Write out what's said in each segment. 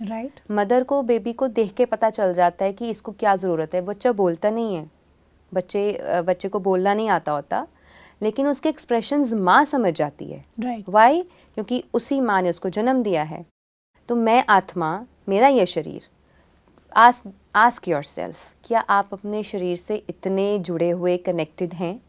Right. Mother को baby को देख के पता चल जाता है कि इसको क्या ज़रूरत है। बच्चा बोलता नहीं है, बच्चे को बोलना नहीं आता होता, लेकिन उसके एक्सप्रेशंस माँ समझ जाती है। राइट। वाई? क्योंकि उसी माँ ने उसको जन्म दिया है। तो मैं आत्मा, मेरा ये शरीर, आस्क योरसेल्फ, क्या आप अपने शरीर से इतने जुड़े हुए, कनेक्टेड हैं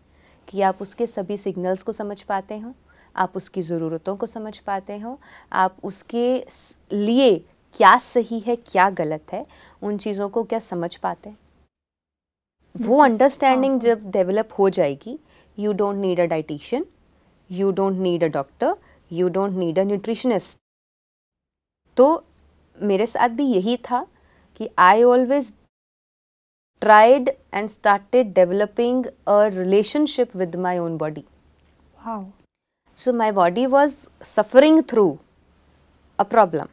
कि आप उसके सभी सिग्नल्स को समझ पाते हो, आप उसकी ज़रूरतों को समझ पाते हो, आप उसके लिए क्या सही है क्या गलत है उन चीज़ों को क्या समझ पाते हैं? वो अंडरस्टैंडिंग जब डेवलप हो जाएगी, you don't need a dietitian, you don't need a doctor, you don't need a nutritionist. तो मेरे साथ भी यही था कि I always tried and started developing a relationship with my own body. Wow. So my body was suffering through a problem.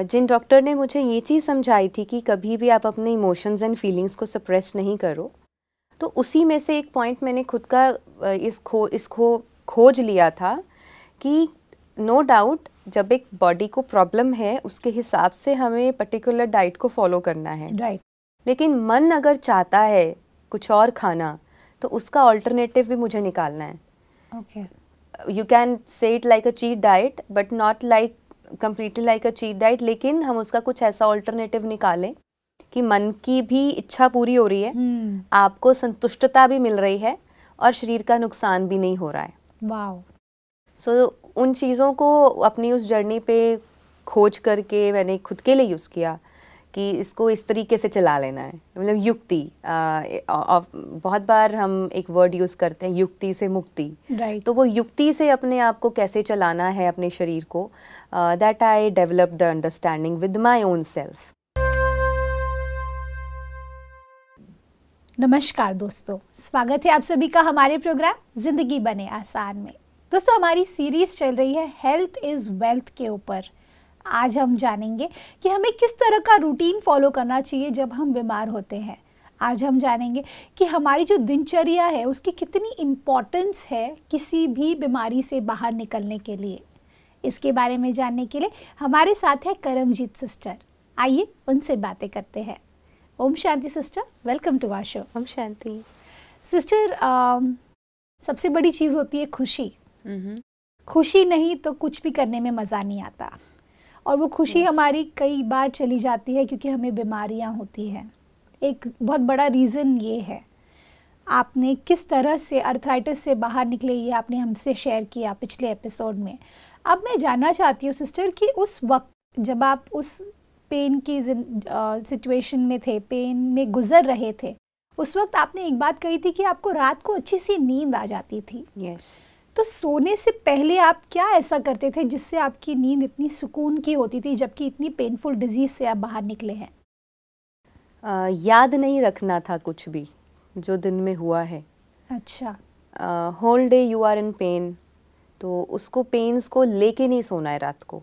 जिन doctor ने मुझे ये चीज़ समझाई थी कि कभी भी आप अपने इमोशंस एंड फीलिंग्स को सप्रेस नहीं करो, तो उसी में से एक पॉइंट मैंने खुद का इसको खोज लिया था कि नो डाउट जब एक बॉडी को प्रॉब्लम है उसके हिसाब से हमें पर्टिकुलर डाइट को फॉलो करना है। राइट। लेकिन मन अगर चाहता है कुछ और खाना तो उसका ऑल्टरनेटिव भी मुझे निकालना है। Okay. You can say it like a cheat diet but not like completely like a cheat diet, लेकिन हम उसका कुछ ऐसा ऑल्टरनेटिव निकालें कि मन की भी इच्छा पूरी हो रही है, आपको संतुष्टता भी मिल रही है और शरीर का नुकसान भी नहीं हो रहा है। वाओ। सो उन चीज़ों को अपनी उस जर्नी पे खोज करके मैंने खुद के लिए यूज़ किया कि इसको इस तरीके से चला लेना है। मतलब युक्ति, बहुत बार हम एक वर्ड यूज़ करते हैं युक्ति से मुक्ति। Right. तो वो युक्ति से अपने आप को कैसे चलाना है अपने शरीर को, that I develop the understanding with my own self. नमस्कार दोस्तों, स्वागत है आप सभी का हमारे प्रोग्राम जिंदगी बने आसान में। दोस्तों, हमारी सीरीज चल रही है हेल्थ इज़ वेल्थ के ऊपर। आज हम जानेंगे कि हमें किस तरह का रूटीन फॉलो करना चाहिए जब हम बीमार होते हैं। आज हम जानेंगे कि हमारी जो दिनचर्या है उसकी कितनी इम्पोर्टेंस है किसी भी बीमारी से बाहर निकलने के लिए। इसके बारे में जानने के लिए हमारे साथ है करमजीत सिस्टर। आइए उनसे बातें करते हैं। ओम शांति sister, welcome to our show. ओम शांति सिस्टर, सबसे बड़ी चीज़ होती है खुशी। खुशी नहीं तो कुछ भी करने में मज़ा नहीं आता, और वो खुशी हमारी कई बार चली जाती है क्योंकि हमें बीमारियां होती हैं। एक बहुत बड़ा रीज़न ये है। आपने किस तरह से अर्थराइटिस से बाहर निकले ये आपने हमसे शेयर किया पिछले एपिसोड में। अब मैं जानना चाहती हूँ सिस्टर कि उस वक्त जब आप उस पेन की सिचुएशन में थे, पेन में गुजर रहे थे, उस वक्त आपने एक बात कही थी कि आपको रात को अच्छी सी नींद आ जाती थी। यस। तो सोने से पहले आप क्या ऐसा करते थे जिससे आपकी नींद इतनी सुकून की होती थी जबकि इतनी पेनफुल डिजीज से आप बाहर निकले हैं? याद नहीं रखना था कुछ भी जो दिन में हुआ है। अच्छा। Whole day you are in pain, तो उसको पेन्स को लेके नहीं सोना है रात को।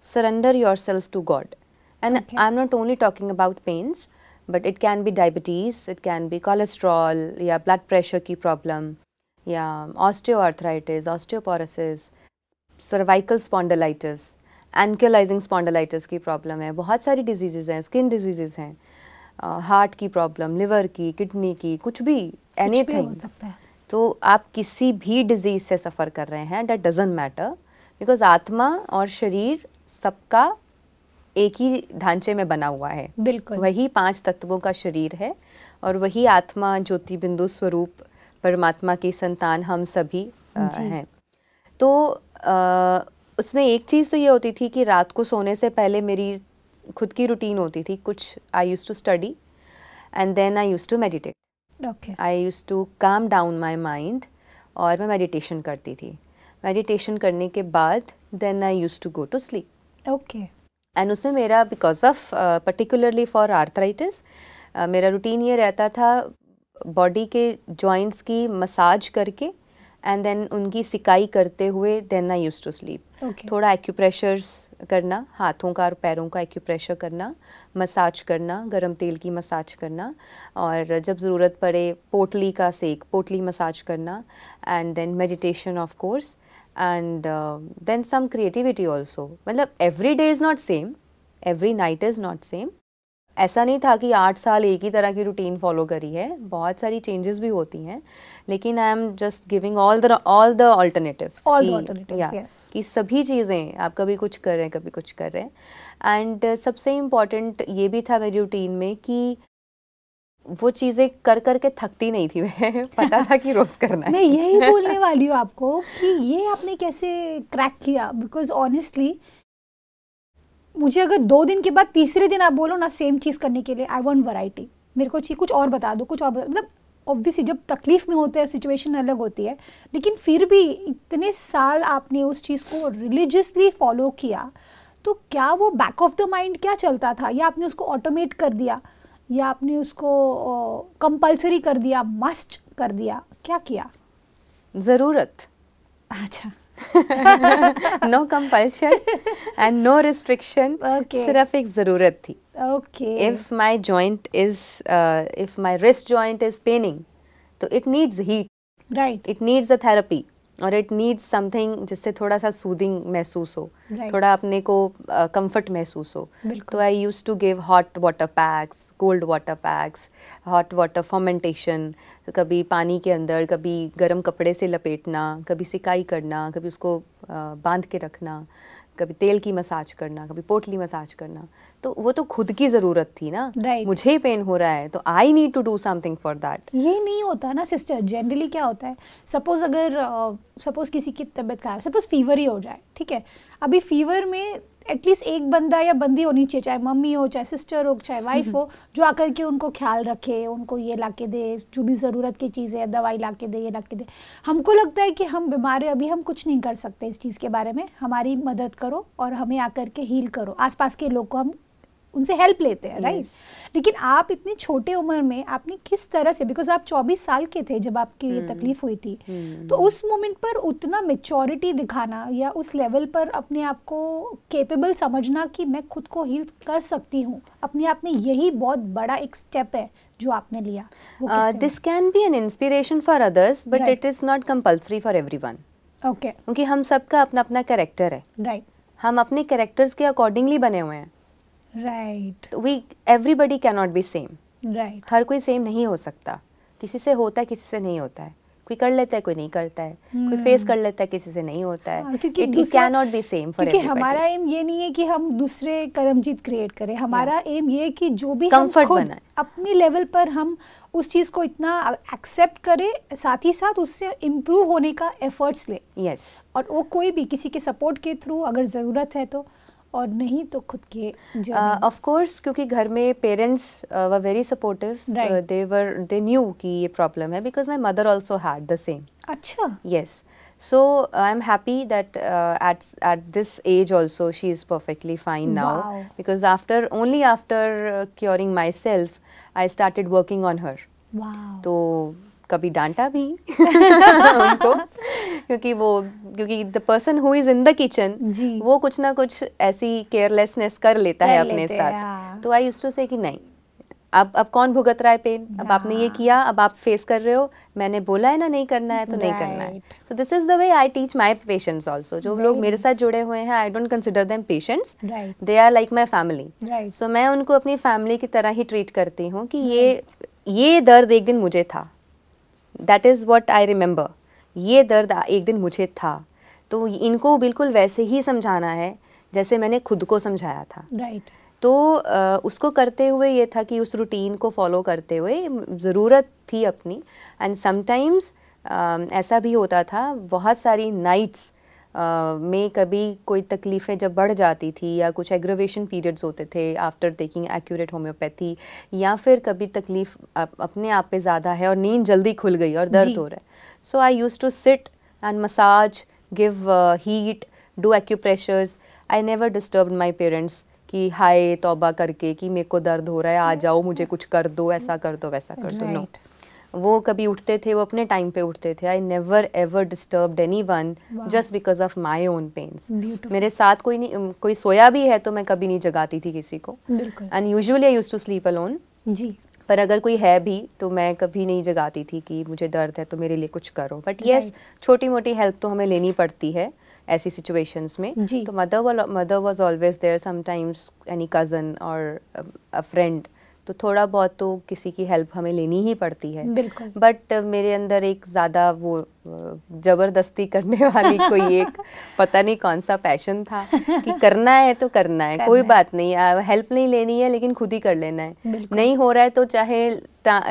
Surrender your self to God. And I am not only talking about pains, but it can be diabetes, it can be cholesterol या ब्लड प्रेशर की प्रॉब्लम या osteoarthritis, osteoporosis, cervical spondylitis, ankylosing spondylitis की problem है। बहुत सारी diseases हैं, skin diseases हैं, heart की प्रॉब्लम, लिवर की, किडनी की, कुछ भी, एनीथिंग हो सकता है। तो आप किसी भी डिजीज़ से सफ़र कर रहे हैं, दैट डजंट मैटर, बिकॉज आत्मा और शरीर सबका एक ही ढांचे में बना हुआ है। बिल्कुल। वही 5 तत्वों का शरीर है और वही आत्मा, ज्योति बिंदु स्वरूप परमात्मा की संतान हम सभी हैं। तो उसमें एक चीज़ तो ये होती थी कि रात को सोने से पहले मेरी खुद की रूटीन होती थी कुछ। I used to study and then I used to meditate. Okay. I used to calm down my mind और मैं मेडिटेशन करती थी। मेडिटेशन करने के बाद then I used to go to sleep. Okay. And उसमें मेरा because of particularly for arthritis मेरा रूटीन ये रहता था बॉडी के जॉइंट्स की मसाज करके एंड देन उनकी सिकाई करते हुए then I used to sleep. थोड़ा एक्यूप्रेशर्स करना, हाथों का और पैरों का एक्यूप्रेशर करना, मसाज करना, गरम तेल की मसाज करना, और जब ज़रूरत पड़े पोटली का सेक, पोटली मसाज करना, and then meditation of course, and then some creativity also. मतलब every day is not same, every night is not same. ऐसा नहीं था कि 8 साल एक ही तरह की रूटीन फॉलो करी है, बहुत सारी चेंजेस भी होती हैं, लेकिन I am just giving all the alternatives कि सभी चीज़ें आप कभी कुछ कर रहे हैं, कभी कुछ कर रहे हैं. एंड सबसे इम्पॉर्टेंट ये भी था मेरी रूटीन में कि वो चीज़ें कर करके थकती नहीं थी मैं. पता था कि रोज़ करना है. मैं यही बोलने वाली हूँ आपको कि ये आपने कैसे क्रैक किया, बिकॉज ऑनेस्टली मुझे अगर 2 दिन के बाद तीसरे दिन आप बोलो ना सेम चीज़ करने के लिए, आई वांट वैरायटी, मेरे को चाहिए कुछ और बता दो, कुछ और मतलब ऑब्वियसली जब तकलीफ में होते हैं सिचुएशन अलग होती है, लेकिन फिर भी इतने साल आपने उस चीज़ को रिलीजियसली फॉलो किया, तो क्या वो बैक ऑफ द माइंड क्या चलता था, या आपने उसको ऑटोमेट कर दिया, या आपने उसको कंपल्सरी कर दिया, मस्ट कर दिया, क्या किया? ज़रूरत. अच्छा. No compulsion and no restriction. सिर्फ एक ज़रूरत थी. If my joint is if my wrist joint is paining, तो it needs heat, right, it needs a therapy, और इट नीड्स समथिंग जिससे थोड़ा सा सूदिंग महसूस हो, थोड़ा अपने को कंफर्ट महसूस हो. तो I used to give hot water packs, cold water packs, hot water fermentation, कभी पानी के अंदर, कभी गर्म कपड़े से लपेटना, कभी सिकाई करना, कभी उसको बांध के रखना, कभी तेल की मसाज करना, कभी पोटली मसाज करना. तो वो तो खुद की ज़रूरत थी ना. मुझे पेन हो रहा है तो I need to do something for that. ये नहीं होता ना सिस्टर. जनरली क्या होता है, सपोज अगर सपोज किसी की तबीयत खराब, सपोज फीवर ही हो जाए, ठीक है, अभी फीवर में एटलीस्ट एक बंदा या बंदी होनी चाहिए, चाहे मम्मी हो, चाहे सिस्टर हो, चाहे वाइफ हो, जो आकर के उनको ख्याल रखे, उनको ये ला के दे, जो भी ज़रूरत की चीज़ है, दवाई ला के दे, ये ला के दे. हमको लगता है कि हम बीमार हैं, अभी हम कुछ नहीं कर सकते इस चीज़ के बारे में, हमारी मदद करो और हमें आकर के हील करो. आसपास के लोग को हम उनसे हेल्प लेते हैं, राइट. लेकिन आप इतनी छोटे उम्र में आपने किस तरह से, बिकॉज आप 24 साल के थे जब आपकी ये तकलीफ हुई थी, तो उस मोमेंट पर उतना मेच्योरिटी दिखाना या उस लेवल पर अपने आप को केपेबल समझना कि मैं खुद को हील कर सकती हूँ, अपने आप में यही बहुत बड़ा एक स्टेप है जो आपने लिया. This can be an inspiration for others, but it is not compulsory for everyone. Okay. क्योंकि हम सबका अपना अपना कैरेक्टर है, राइट. हम अपने कैरेक्टर्स के अकॉर्डिंगली बने हुए हैं. Right. We everybody can not be same. Right. हर कोई सेम नहीं हो सकता. किसी से होता है, किसी से नहीं होता है. कोई कर लेता है, कोई नहीं करता है. कोई फेस कर लेता है, किसी से नहीं होता है. क्योंकि it can not be same for everybody. हमारा एम ये नहीं है कि हम दूसरे करमजीत क्रिएट करें. हमारा एम ये है कि जो भी कंफर्ट हम बनाए, अपनी लेवल पर हम उस चीज़ को इतना एक्सेप्ट करें, साथ ही साथ उससे इम्प्रूव होने का एफर्ट्स ले. यस. और वो कोई भी किसी के सपोर्ट के थ्रू अगर ज़रूरत है तो, और नहीं तो खुद के. ऑफ कोर्स, क्योंकि घर में parents were very supportive. They knew कि ये प्रॉब्लम है, because my mother also had the same. अच्छा. Yes. So I'm happy that at this age also she is perfectly fine now. Wow. Because only after curing myself I started working on her. Wow. तो कभी डांटा भी उनको, क्योंकि the person who is in the kitchen वो कुछ ना कुछ ऐसी केयरलेसनेस कर लेता है अपने साथ. तो आई यूज्ड टू से कि नहीं, अब कौन भुगत रहा है पेन. अब आपने ये किया, अब आप फेस कर रहे हो, मैंने बोला है ना नहीं करना है तो नहीं करना है. So this is the way I teach my patients also. जो लोग मेरे साथ जुड़े हुए हैं, I don't consider them patients, they are like my family. So मैं उनको अपनी फैमिली की तरह ही ट्रीट करती हूँ कि ये दर्द एक दिन मुझे था. That is what I remember. ये दर्द एक दिन मुझे था, तो इनको बिल्कुल वैसे ही समझाना है जैसे मैंने खुद को समझाया था. राइट. तो उसको करते हुए ये था कि उस रूटीन को फॉलो करते हुए, ज़रूरत थी अपनी. एंड समटाइम्स ऐसा भी होता था, बहुत सारी नाइट्स में कभी कोई तकलीफ़ें जब बढ़ जाती थी या कुछ एग्रवेशन पीरियड्स होते थे आफ्टर टेकिंग एक्यूरेट होम्योपैथी, या फिर कभी तकलीफ़ अपने आप पे ज़्यादा है और नींद जल्दी खुल गई और दर्द हो रहा है. So I used to sit and massage, give heat, do acupressures. I never disturbed my parents कि हाय तौबा करके कि मेरे को दर्द हो रहा है, आ जाओ, मुझे कुछ कर दो, ऐसा कर दो, वैसा कर दो. नो, वो कभी उठते थे, वो अपने टाइम पे उठते थे. I never ever disturbed anyone just because of my own pains. मेरे साथ कोई सोया भी है तो मैं कभी नहीं जगाती थी किसी को. And usually I used to sleep alone. जी. पर अगर कोई है भी तो मैं कभी नहीं जगाती थी कि मुझे दर्द है तो मेरे लिए कुछ करो। बट येस, छोटी मोटी हेल्प तो हमें लेनी पड़ती है ऐसी सिचुएशंस में। तो mother was always there, sometimes any cousin और अ फ्रेंड, तो थोड़ा बहुत तो किसी की हेल्प हमें लेनी ही पड़ती है। बट मेरे अंदर एक ज़्यादा वो ज़बरदस्ती करने वाली कोई एक पता नहीं कौन सा पैशन था कि करना है तो करना है, कोई बात नहीं, हेल्प नहीं लेनी है लेकिन खुद ही कर लेना है। नहीं हो रहा है तो चाहे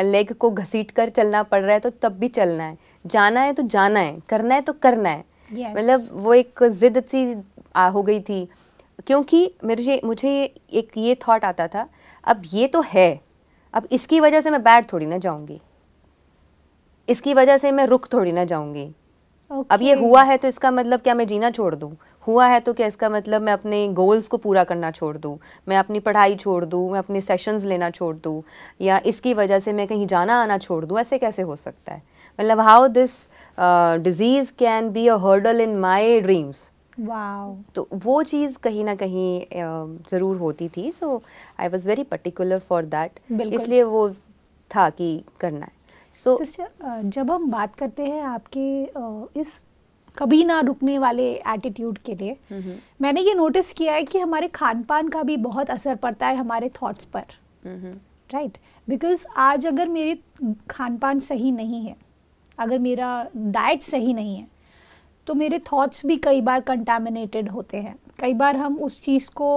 लेग को घसीट कर चलना पड़ रहा है तो तब भी चलना है, जाना है तो जाना है, करना है तो करना है। मतलब वो एक ज़िद सी हो गई थी, क्योंकि मुझे एक ये थॉट आता था, अब ये तो है, अब इसकी वजह से मैं बैठ थोड़ी ना जाऊंगी, इसकी वजह से मैं रुक थोड़ी ना जाऊंगी। अब ये हुआ है तो इसका मतलब क्या मैं जीना छोड़ दूं? हुआ है तो क्या इसका मतलब मैं अपने गोल्स को पूरा करना छोड़ दूं, मैं अपनी पढ़ाई छोड़ दूं, मैं अपने सेशंस लेना छोड़ दूं, या इसकी वजह से मैं कहीं जाना आना छोड़ दूं? ऐसे कैसे हो सकता है? मतलब how this disease can be a hurdle in my dreams. तो वो चीज़ कहीं ना कहीं ज़रूर होती थी। So I was very particular for that, इसलिए वो था कि करना है। सो सिस्टर, जब हम बात करते हैं आपके इस कभी ना रुकने वाले एटीट्यूड के लिए, मैंने ये नोटिस किया है कि हमारे खान पान का भी बहुत असर पड़ता है हमारे थॉट्स पर, राइट? बिकॉज आज अगर मेरे खान पान सही नहीं है, अगर मेरा डाइट सही नहीं है, तो मेरे थॉट्स भी कई बार कंटामिनेटेड होते हैं। कई बार हम उस चीज़ को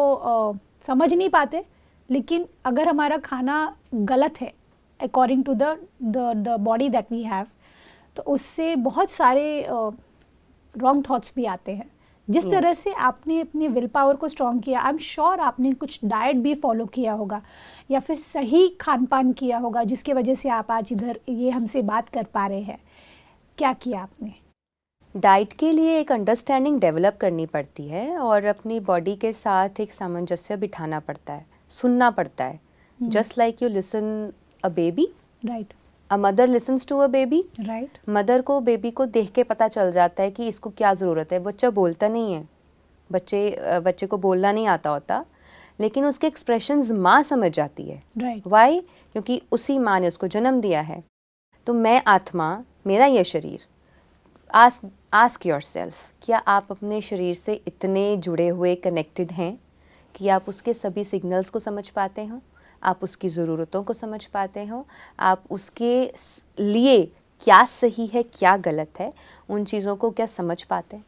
समझ नहीं पाते, लेकिन अगर हमारा खाना गलत है according to the body that we have, तो उससे बहुत सारे रॉन्ग थॉट्स भी आते हैं। जिस तरह से आपने अपने विल पावर को स्ट्रॉन्ग किया, आई एम श्योर आपने कुछ डाइट भी फॉलो किया होगा या फिर सही खान पान किया होगा, जिसके वजह से आप आज इधर ये हमसे बात कर पा रहे हैं। क्या किया आपने? डाइट के लिए एक अंडरस्टैंडिंग डेवलप करनी पड़ती है और अपनी बॉडी के साथ एक सामंजस्य बिठाना पड़ता है, सुनना पड़ता है। Just like you listen a baby, right? A mother listens to a baby, right? Mother को बेबी को देख के पता चल जाता है कि इसको क्या ज़रूरत है। बच्चा बोलता नहीं है, बच्चे को बोलना नहीं आता होता, लेकिन उसके एक्सप्रेशंस माँ समझ जाती है। राइट। वाई? क्योंकि उसी माँ ने उसको जन्म दिया है। तो मैं आत्मा, मेरा ये शरीर, आस्क योरसेल्फ, क्या आप अपने शरीर से इतने जुड़े हुए, कनेक्टेड हैं कि आप उसके सभी सिग्नल्स को समझ पाते हो, आप उसकी ज़रूरतों को समझ पाते हो, आप उसके लिए क्या सही है क्या गलत है, उन चीज़ों को क्या समझ पाते हैं?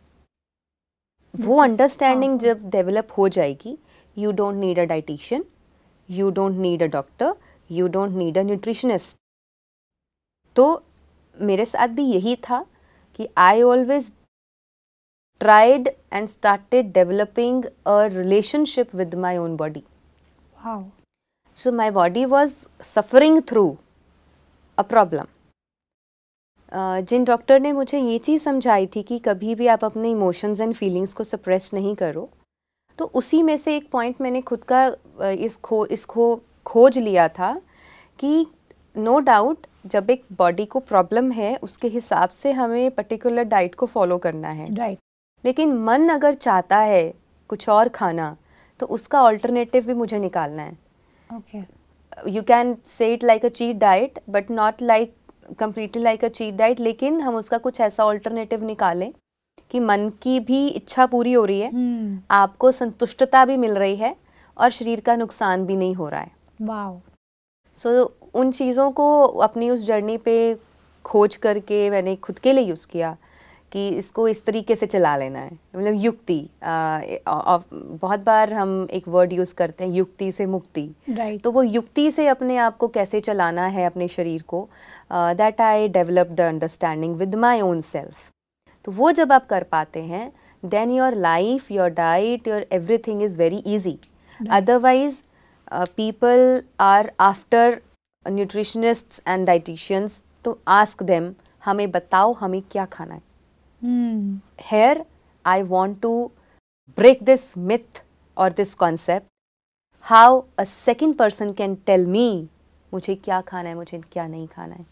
वो अंडरस्टैंडिंग जब डेवलप हो जाएगी, you don't need a dietitian, you don't need a doctor, you don't need a nutritionist. तो मेरे साथ भी यही था कि I always tried and started developing a relationship with my own body. Wow. So my body was suffering through a problem. जिन doctor ने मुझे ये चीज़ समझाई थी कि कभी भी आप अपने इमोशंस एंड फीलिंग्स को सप्रेस नहीं करो, तो उसी में से एक पॉइंट मैंने खुद का इसको खोज लिया था कि नो डाउट जब एक बॉडी को प्रॉब्लम है, उसके हिसाब से हमें पर्टिकुलर डाइट को फॉलो करना है, राइट? लेकिन मन अगर चाहता है कुछ और खाना, तो उसका ऑल्टरनेटिव भी मुझे निकालना है। Okay, you can say it like a cheat diet but not like completely like a cheat diet, लेकिन हम उसका कुछ ऐसा ऑल्टरनेटिव निकालें कि मन की भी इच्छा पूरी हो रही है, आपको संतुष्टता भी मिल रही है और शरीर का नुकसान भी नहीं हो रहा है। वाओ। सो उन चीज़ों को अपनी उस जर्नी पे खोज करके मैंने खुद के लिए यूज़ किया कि इसको इस तरीके से चला लेना है। मतलब युक्ति, बहुत बार हम एक वर्ड यूज़ करते हैं, युक्ति से मुक्ति, right. तो वो युक्ति से अपने आप को कैसे चलाना है, अपने शरीर को, that I develop the understanding with my own self. तो वो जब आप कर पाते हैं, then your life, your diet, your everything is very easy. Otherwise people are after nutritionists and dieticians to ask them, हमें बताओ हमें क्या खाना है। Here I want to break this myth or this concept, how a second person can tell me मुझे क्या खाना है, मुझे क्या नहीं खाना है।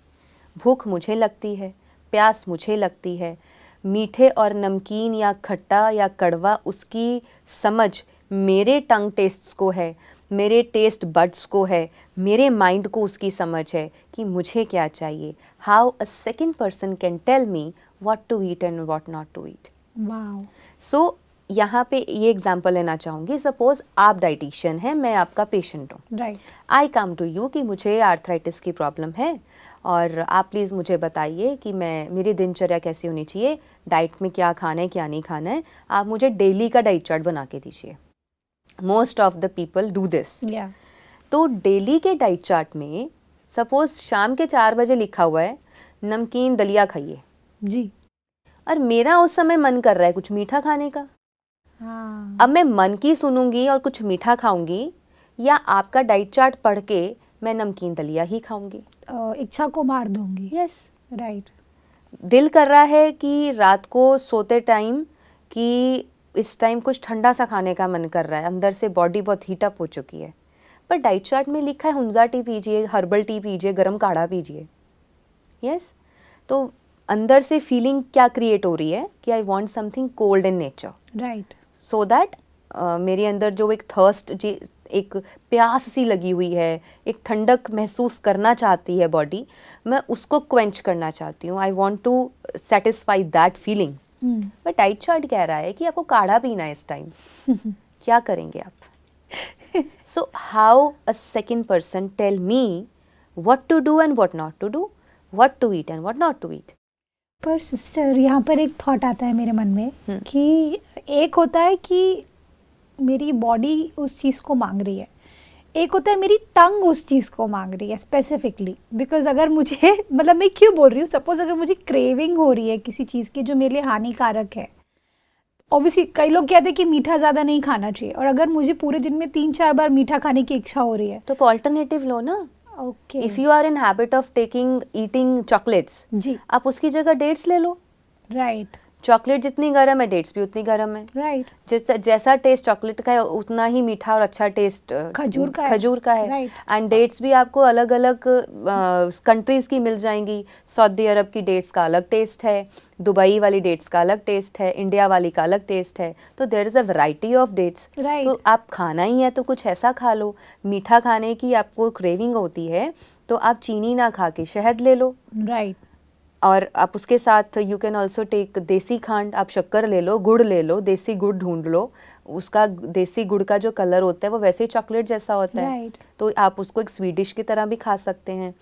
भूख मुझे लगती है, प्यास मुझे लगती है, मीठे और नमकीन या खट्टा या कड़वा उसकी समझ मेरे टंग टेस्ट्स को है, मेरे टेस्ट बड्स को है, मेरे माइंड को उसकी समझ है कि मुझे क्या चाहिए. How a second person can tell me what to eat and what not to eat. Wow. So यहाँ पे ये एग्जांपल लेना चाहूँगी. सपोज आप डाइटिशियन हैं, मैं आपका पेशेंट हूँ. Right. I come to you कि मुझे आर्थराइटिस की प्रॉब्लम है और आप प्लीज़ मुझे बताइए कि मेरी दिनचर्या कैसी होनी चाहिए, डाइट में क्या खाना है क्या नहीं खाना है, आप मुझे डेली का डाइट चार्ट बना के दीजिए. Most of the people do this. तो डेली के डाइट चार्ट में सपोज शाम के 4 बजे लिखा हुआ है नमकीन दलिया खाइए जी, और मेरा उस समय मन कर रहा है कुछ मीठा खाने का. हाँ. अब मैं मन की सुनूंगी और कुछ मीठा खाऊंगी, या आपका डाइट चार्ट पढ़ के मैं नमकीन दलिया ही खाऊंगी. इच्छा को मार दूंगी. यस. राइट. दिल कर रहा है कि रात को सोते टाइम कि इस टाइम कुछ ठंडा सा खाने का मन कर रहा है, अंदर से बॉडी बहुत हीट अप हो चुकी है, पर डाइट चार्ट में लिखा है हुंजा टी पीजिए, हर्बल टी पीजिए, गर्म काढ़ा पीजिए. यस. तो अंदर से फीलिंग क्या क्रिएट हो रही है कि I want something cold in nature. Right. So that मेरे अंदर जो एक थर्स्ट, एक प्यास सी लगी हुई है, एक ठंडक महसूस करना चाहती है बॉडी, मैं उसको क्वेंच करना चाहती हूँ. I want to satisfy that feeling. But diet chart कह रहा है कि आपको काढ़ा पीना है इस टाइम. क्या करेंगे आप? So how a second person tell me what to do and what not to do, what to eat and what not to eat. पर सिस्टर, यहाँ पर एक थॉट आता है मेरे मन में कि एक होता है कि मेरी बॉडी उस चीज़ को मांग रही है, एक होता है मेरी टंग उस चीज़ को मांग रही है स्पेसिफिकली. बिकॉज अगर मुझे मतलब मैं क्यों बोल रही हूँ, सपोज अगर मुझे क्रेविंग हो रही है किसी चीज़ की जो मेरे लिए हानिकारक है, ऑब्वियसली कई लोग कहते हैं कि मीठा ज़्यादा नहीं खाना चाहिए, और अगर मुझे पूरे दिन में 3-4 बार मीठा खाने की इच्छा हो रही है तो ऑल्टरनेटिव लो ना. Okay. If you are in habit of eating chocolates, जी. आप उसकी जगह डेट्स ले लो. राइट. चॉकलेट जितनी गर्म है डेट्स भी उतनी गर्म है. राइट. जैसा टेस्ट चॉकलेट का है उतना ही मीठा और अच्छा टेस्ट खजूर का है. राइट. एंड डेट्स भी आपको अलग अलग कंट्रीज की मिल जाएंगी. सऊदी अरब की डेट्स का अलग टेस्ट है, दुबई वाली डेट्स का अलग टेस्ट है, इंडिया वाली का अलग टेस्ट है. तो there is a variety of dates. तो आप खाना ही है तो कुछ ऐसा खा लो. मीठा खाने की आपको क्रेविंग होती है तो आप चीनी ना खा के शहद ले लो. राइट. और आप उसके साथ यू कैन ऑल्सो टेक देसी खांड, आप शक्कर ले लो, गुड़ ले लो, देसी गुड़ ढूंढ लो. उसका देसी गुड़ का जो कलर होता है वो वैसे ही चॉकलेट जैसा होता है. तो आप उसको एक स्वीट डिश की तरह भी खा सकते हैं.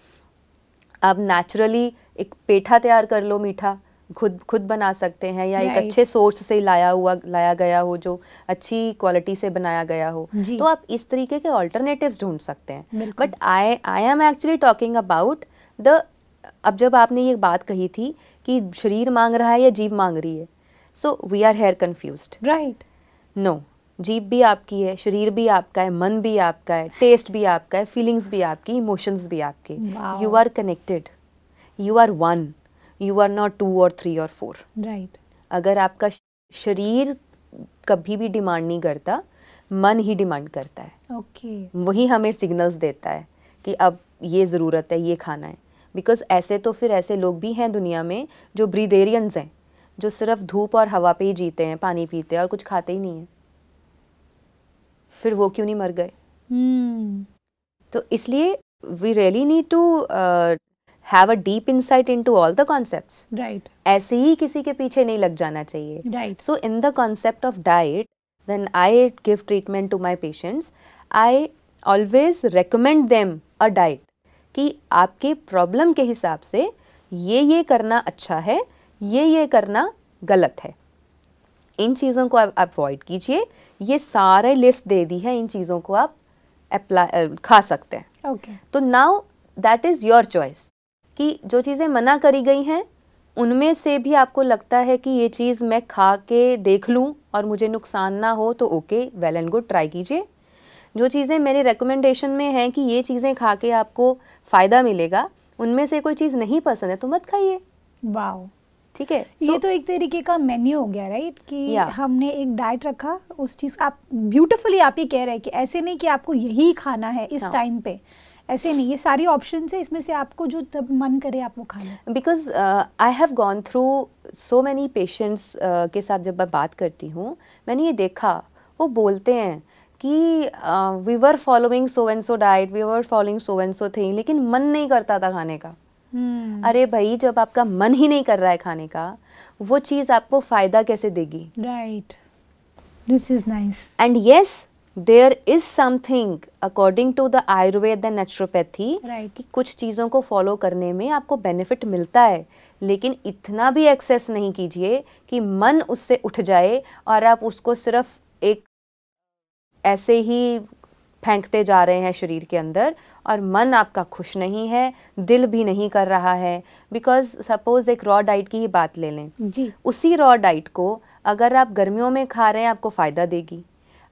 आप नेचुरली एक पेठा तैयार कर लो, मीठा खुद बना सकते हैं, या एक अच्छे सोर्स से लाया गया हो जो अच्छी क्वालिटी से बनाया गया हो. तो आप इस तरीके के ऑल्टरनेटिव्स ढूंढ सकते हैं. But I am actually talking about the, अब जब आपने ये बात कही थी कि शरीर मांग रहा है या जीभ मांग रही है, so we are here confused. Right. No, जीभ भी आपकी है, शरीर भी आपका है, मन भी आपका है, टेस्ट भी आपका है, फीलिंग्स भी आपकी, इमोशंस भी आपके. You are connected, you are one, you are not 2 और 3 और 4. राइट. अगर आपका शरीर कभी भी डिमांड नहीं करता, मन ही डिमांड करता है. ओके. वही हमें सिग्नल्स देता है कि अब ये ज़रूरत है, ये खाना है. बिकॉज ऐसे तो फिर ऐसे लोग भी हैं दुनिया में जो ब्रीदेरियंस हैं, जो सिर्फ धूप और हवा पे ही जीते हैं, पानी पीते हैं और कुछ खाते ही नहीं हैं. फिर वो क्यों नहीं मर गए? तो इसलिए we really need to have a deep insight into all the concepts. Right. ऐसे ही किसी के पीछे नहीं लग जाना चाहिए. Right. So in the concept of diet, when I give treatment to my patients, I always recommend them a diet कि आपके प्रॉब्लम के हिसाब से ये करना अच्छा है, ये करना गलत है. इन चीज़ों को आप अवॉइड कीजिए. ये सारे लिस्ट दे दी है, इन चीज़ों को आप खा सकते हैं. ओके. तो now that is your choice कि जो चीज़ें मना करी गई हैं उनमें से भी आपको लगता है कि ये चीज़ मैं खा के देख लूँ और मुझे नुकसान ना हो तो okay, well and good, try कीजिए. जो चीज़ें मेरे रिकमेंडेशन में हैं कि ये चीज़ें खा के आपको फ़ायदा मिलेगा, उनमें से कोई चीज़ नहीं पसंद है तो मत खाइए. वाओ. ठीक है. ये तो एक तरीके का मेन्यू हो गया, राइट? कि हमने एक डाइट रखा, उस चीज़ आप ब्यूटीफुली आप ही कह रहे हैं कि ऐसे नहीं कि आपको यही खाना है इस टाइम पे, ऐसे नहीं, ये सारी ऑप्शन है, इसमें से आपको जो तब मन करे आप वो खा लें. Because I have gone through so many patients के साथ जब मैं बात करती हूँ, मैंने ये देखा वो बोलते हैं कि we were following so and so diet, we were following so and so thing, लेकिन मन नहीं करता था खाने का। अरे भाई, जब आपका मन ही नहीं कर रहा है खाने का, वो चीज आपको फायदा कैसे देगी? Right, this is nice. And yes, there is something according to the Ayurveda and naturopathy कि कुछ चीज़ों को फॉलो करने में आपको बेनिफिट मिलता है, लेकिन इतना भी एक्सेस नहीं कीजिए कि मन उससे उठ जाए और आप उसको सिर्फ एक ऐसे ही फेंकते जा रहे हैं शरीर के अंदर, और मन आपका खुश नहीं है, दिल भी नहीं कर रहा है। बिकॉज सपोज एक रॉ डाइट की ही बात ले लें जी, उसी रॉ डाइट को अगर आप गर्मियों में खा रहे हैं आपको फ़ायदा देगी।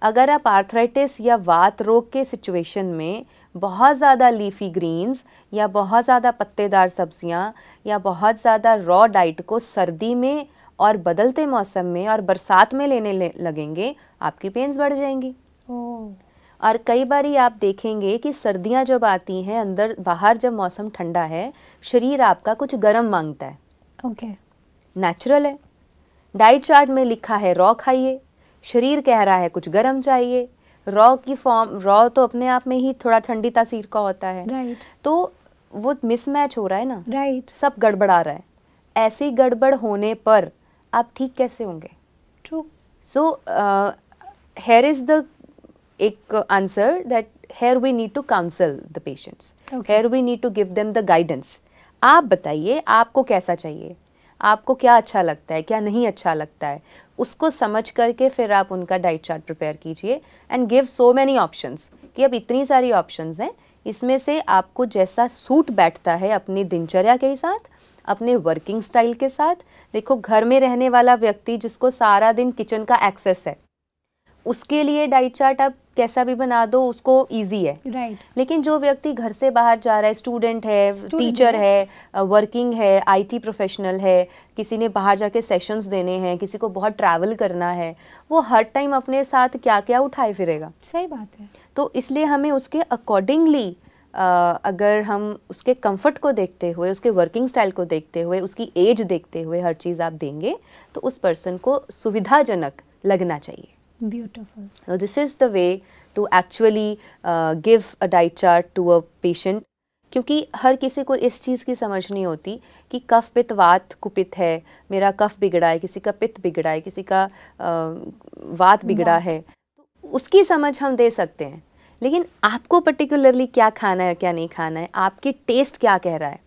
अगर आप आर्थराइटिस या वात रोग के सिचुएशन में बहुत ज़्यादा लीफी ग्रीन्स या बहुत ज़्यादा पत्तेदार सब्जियां या बहुत ज़्यादा रॉ डाइट को सर्दी में और बदलते मौसम में और बरसात में लेने लगेंगे, आपकी पेन्स बढ़ जाएंगी। और कई बारी आप देखेंगे कि सर्दियां जब आती हैं, अंदर बाहर जब मौसम ठंडा है, शरीर आपका कुछ गर्म मांगता है। ओके, नेचुरल है। डाइट चार्ट में लिखा है रॉ खाइए, शरीर कह रहा है कुछ गर्म चाहिए। रॉ की फॉर्म, रॉ तो अपने आप में ही थोड़ा ठंडी तासीर का होता है। राइट, तो वो मिसमैच हो रहा है ना। राइट, सब गड़बड़ा रहा है। ऐसी गड़बड़ होने पर आप ठीक कैसे होंगे? True. So here is the एक answer that here we need to counsel the patients. Okay. Here we need to give them the guidance. आप बताइए आपको कैसा चाहिए, आपको क्या अच्छा लगता है, क्या नहीं अच्छा लगता है, उसको समझ करके फिर आप उनका डाइट चार्ट प्रिपेयर कीजिए and give so many options कि अब इतनी सारी ऑप्शंस हैं, इसमें से आपको जैसा सूट बैठता है अपनी दिनचर्या के साथ, अपने वर्किंग स्टाइल के साथ। देखो, घर में रहने वाला व्यक्ति जिसको सारा दिन किचन का एक्सेस है, उसके लिए डाइट चार्ट आप कैसा भी बना दो, उसको इजी है। राइट, लेकिन जो व्यक्ति घर से बाहर जा रहा है, स्टूडेंट है, टीचर है, वर्किंग है, आईटी प्रोफेशनल है, किसी ने बाहर जाके सेशंस देने हैं, किसी को बहुत ट्रैवल करना है, वो हर टाइम अपने साथ क्या क्या उठाए फिरेगा। सही बात है। तो इसलिए हमें उसके अकॉर्डिंगली अगर हम उसके कंफर्ट को देखते हुए, उसके वर्किंग स्टाइल को देखते हुए, उसकी एज देखते हुए हर चीज़ आप देंगे तो उस पर्सन को सुविधाजनक लगना चाहिए। Beautiful. So this is the way to actually give a diet chart to a patient, क्योंकि हर किसी को इस चीज़ की समझ नहीं होती कि कफ पित्त वात कुपित है, मेरा कफ बिगड़ा है, किसी का पित्त बिगड़ा है, किसी का वात बिगड़ा है, तो उसकी समझ हम दे सकते हैं। लेकिन आपको पर्टिकुलरली क्या खाना है, क्या नहीं खाना है, आपके टेस्ट क्या कह रहा है,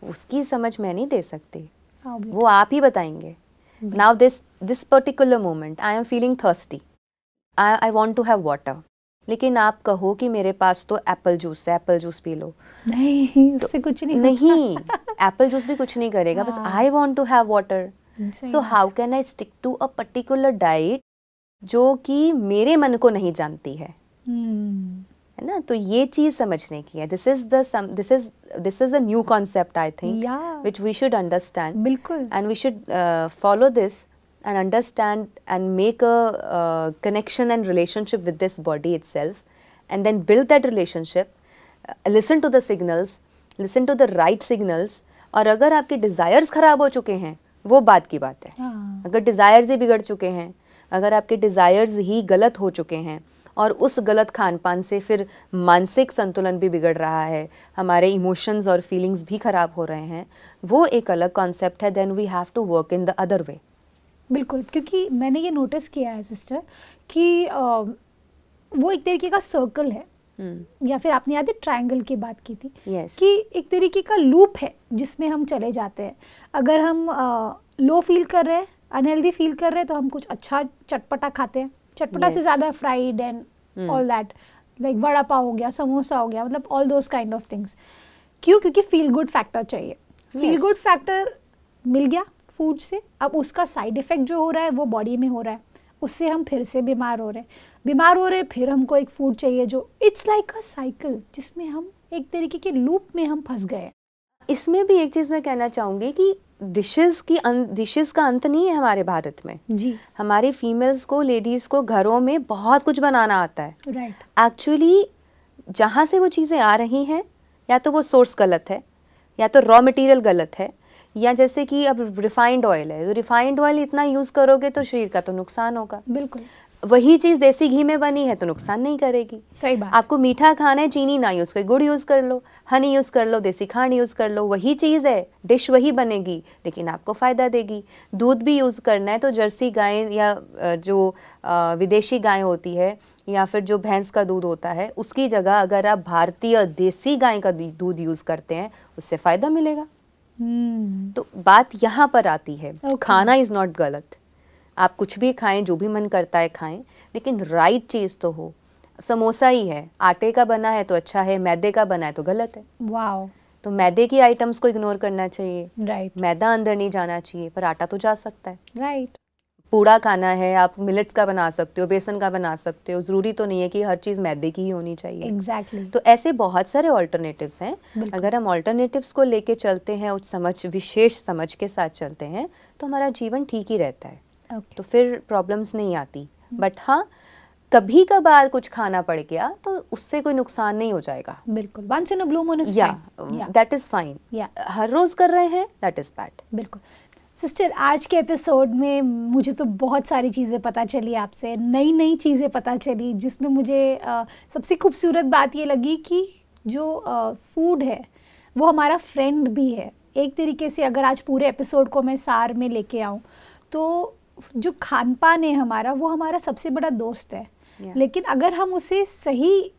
उसकी समझ मैं नहीं दे सकती, वो आप ही बताएंगे। Now this particular moment I am feeling thirsty, I want to have water, लेकिन आप कहो कि मेरे पास तो एप्पल जूस है, एप्पल जूस पी लो, नहीं, उससे कुछ नहीं एप्पल जूस भी कुछ नहीं करेगा, बस I want to have water. So how can I stick to a particular diet जो कि मेरे मन को नहीं जानती है, है ना? तो ये चीज समझने की है। This is a new concept I think which we should understand. बिल्कुल, and we should follow this and understand and make a connection and relationship with this body itself, and then build that relationship, listen to the signals, listen to the right signals। और अगर आपके desires खराब हो चुके हैं, वो बात की बात है। अगर desires ही बिगड़ चुके हैं, अगर आपके desires ही गलत हो चुके हैं और उस गलत खान पान से फिर मानसिक संतुलन भी बिगड़ रहा है, हमारे इमोशंस और फीलिंग्स भी खराब हो रहे हैं, वो एक अलग कॉन्सेप्ट है। Then we have to work in the other way. बिल्कुल, क्योंकि मैंने ये नोटिस किया है सिस्टर कि वो एक तरीके का सर्कल है, या फिर आपने याद है ट्रायंगल की बात की थी, कि एक तरीके का लूप है जिसमें हम चले जाते हैं। अगर हम लो फील कर रहे हैं, अनहेल्दी फील कर रहे हैं, तो हम कुछ अच्छा चटपटा खाते हैं, चटपटा से ज़्यादा fried and all that, like vada pav हो गया, समोसा हो गया, मतलब all those kind of things. क्यों? क्योंकि फील गुड फैक्टर चाहिए। फील गुड फैक्टर मिल गया फूड से, अब उसका साइड इफेक्ट जो हो रहा है वो बॉडी में हो रहा है, उससे हम फिर से बीमार हो रहे हैं, फिर हमको एक फूड चाहिए, जो इट्स लाइक अ साइकिल जिसमें हम एक तरीके के लूप में हम फंस गए। इसमें भी एक चीज़ मैं कहना चाहूँगी कि डिशेस का अंत नहीं है हमारे भारत में जी। हमारी फीमेल्स को, लेडीज़ को घरों में बहुत कुछ बनाना आता है। राइट। एक्चुअली जहाँ से वो चीज़ें आ रही हैं, या तो वो सोर्स गलत है, या तो रॉ मटेरियल गलत है, या जैसे कि अब रिफाइंड ऑयल है, तो रिफाइंड ऑयल इतना यूज़ करोगे तो शरीर का तो नुकसान होगा। बिल्कुल। वही चीज़ देसी घी में बनी है तो नुकसान नहीं करेगी। सही बात। आपको मीठा खाना है, चीनी ना यूज़ कर, गुड़ यूज़ कर लो, हनी यूज़ कर लो, देसी खांड यूज़ कर लो, वही चीज़ है, डिश वही बनेगी लेकिन आपको फ़ायदा देगी। दूध भी यूज़ करना है तो जर्सी गाय या जो विदेशी गाय होती है या फिर जो भैंस का दूध होता है उसकी जगह अगर आप भारतीय देसी गाय का दूध यूज़ करते हैं उससे फ़ायदा मिलेगा। तो बात यहाँ पर आती है, खाना इज़ नॉट गलत, आप कुछ भी खाएं, जो भी मन करता है खाएं, लेकिन राइट चीज़ तो हो। समोसा ही है, आटे का बना है तो अच्छा है, मैदे का बना है तो गलत है। वाओ। तो मैदे की आइटम्स को इग्नोर करना चाहिए। राइट। मैदा अंदर नहीं जाना चाहिए, पर आटा तो जा सकता है। राइट। पूड़ा खाना है, आप मिलेट्स का बना सकते हो, बेसन का बना सकते हो, ज़रूरी तो नहीं है कि हर चीज़ मैदे की ही होनी चाहिए। एग्जैक्टली। तो ऐसे बहुत सारे ऑल्टरनेटिव्स हैं। अगर हम ऑल्टरनेटिव्स को लेके चलते हैं, उस विशेष समझ के साथ चलते हैं तो हमारा जीवन ठीक ही रहता है। तो फिर प्रॉब्लम्स नहीं आती। बट हाँ, कभी कभार कुछ खाना पड़ गया तो उससे कोई नुकसान नहीं हो जाएगा। बिल्कुल, once in a blue moon is fine, that is fine. हर रोज कर रहे हैं दैट इज बैड। बिल्कुल। सिस्टर, आज के एपिसोड में मुझे तो बहुत सारी चीज़ें पता चली आपसे, नई नई चीज़ें पता चली, जिसमें मुझे सबसे खूबसूरत बात ये लगी कि जो फूड है वो हमारा फ्रेंड भी है एक तरीके से। अगर आज पूरे एपिसोड को मैं सार में लेके आऊँ तो जो खान पान है हमारा, वो हमारा सबसे बड़ा दोस्त है। लेकिन अगर हम उसे सही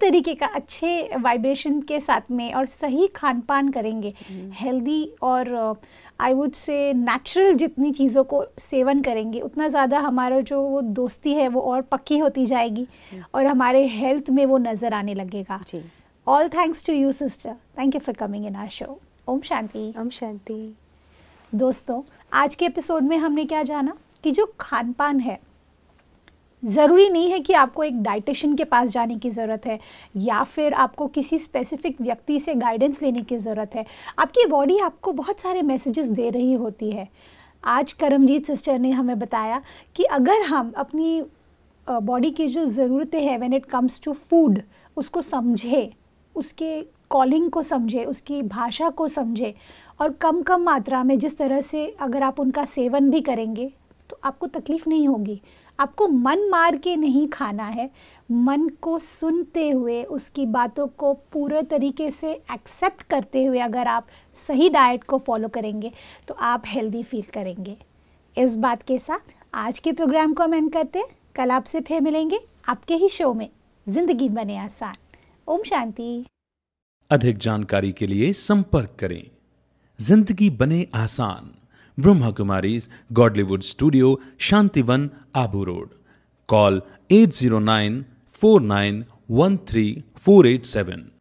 तरीके का, अच्छे वाइब्रेशन के साथ में और सही खान पान करेंगे, हेल्दी और आई वुड से नेचुरल जितनी चीज़ों को सेवन करेंगे, उतना ज़्यादा हमारा जो वो दोस्ती है वो और पक्की होती जाएगी और हमारे हेल्थ में वो नज़र आने लगेगा। All thanks to you sister, thank you for coming in our show. ओम शांति। ओम शांति। दोस्तों, आज के एपिसोड में हमने क्या जाना कि जो खान पान है, ज़रूरी नहीं है कि आपको एक डाइटिशियन के पास जाने की ज़रूरत है या फिर आपको किसी स्पेसिफिक व्यक्ति से गाइडेंस लेने की ज़रूरत है। आपकी बॉडी आपको बहुत सारे मैसेजेस दे रही होती है। आज करमजीत सिस्टर ने हमें बताया कि अगर हम अपनी बॉडी की जो ज़रूरतें हैं when it comes to food, उसको समझे, उसके कॉलिंग को समझे, उसकी भाषा को समझे और कम कम मात्रा में जिस तरह से अगर आप उनका सेवन भी करेंगे तो आपको तकलीफ़ नहीं होगी। आपको मन मार के नहीं खाना है, मन को सुनते हुए, उसकी बातों को पूरे तरीके से एक्सेप्ट करते हुए अगर आप सही डाइट को फॉलो करेंगे तो आप हेल्दी फील करेंगे। इस बात के साथ आज के प्रोग्राम को हम एंड करते हैं। कल आपसे फिर मिलेंगे आपके ही शो में जिंदगी बने आसान। ओम शांति। अधिक जानकारी के लिए संपर्क करें। जिंदगी बने आसान, Brahma Kumaris Godlywood studio, Shantivan, Abu road. Call 80949134887।